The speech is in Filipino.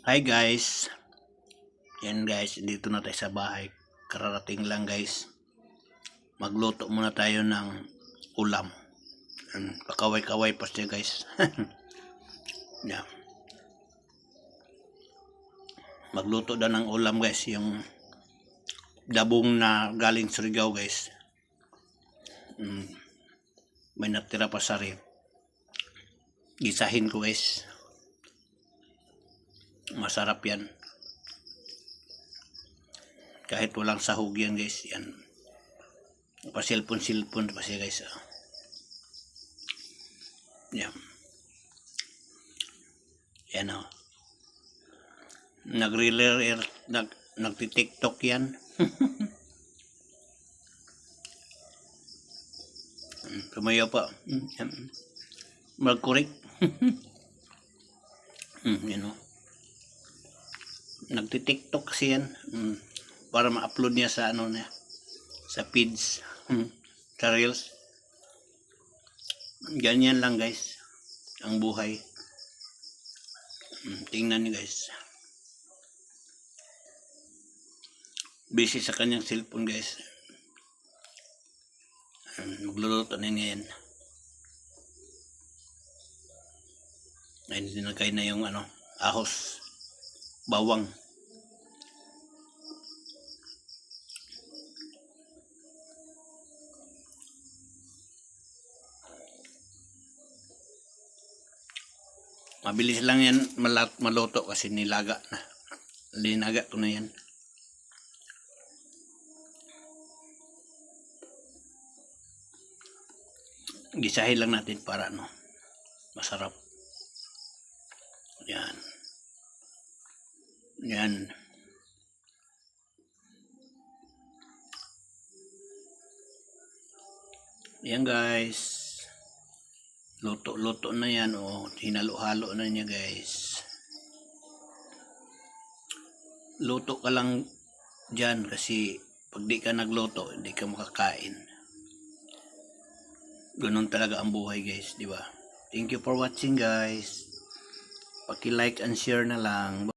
Hi guys. Yan guys, dito na tayo sa bahay. Kararating lang guys. Magluto muna tayo ng ulam. Pakaway-kaway pa siya guys. Yeah. Magluto daw ng ulam guys. Yung dabong na galing Surigao guys. May natira pa sa rib. Gisahin ko guys. Masarap yan. Kahit walang sahog yan guys. Yan. Pasilpon-silpon pa siya guys. Yan. Yan o. Nagti-tiktok yan. Tumayo pa. Magkurik. Yan o. Nagti-tiktok kasi yan. Para ma-upload niya sa ano niya. Sa feeds. Sa reels. Ganyan lang guys. Ang buhay. Tingnan niyo guys. Busy sa kanyang cellphone guys. Magluluto na niya yan. Ayun, dinagay na yung ano, ahos. Bawang. Mabilis lang yan maluto kasi nilaga na. Linaga ko na yan. Gisahin lang natin para ano, masarap. Yan. Yan. Yan guys. Luto-luto na yan. O, hinalo-halo na niya guys. Luto ka lang dyan kasi pag di ka nagluto, hindi ka makakain. Ganun talaga ang buhay guys, di ba? Thank you for watching guys. Paki-like and share na lang.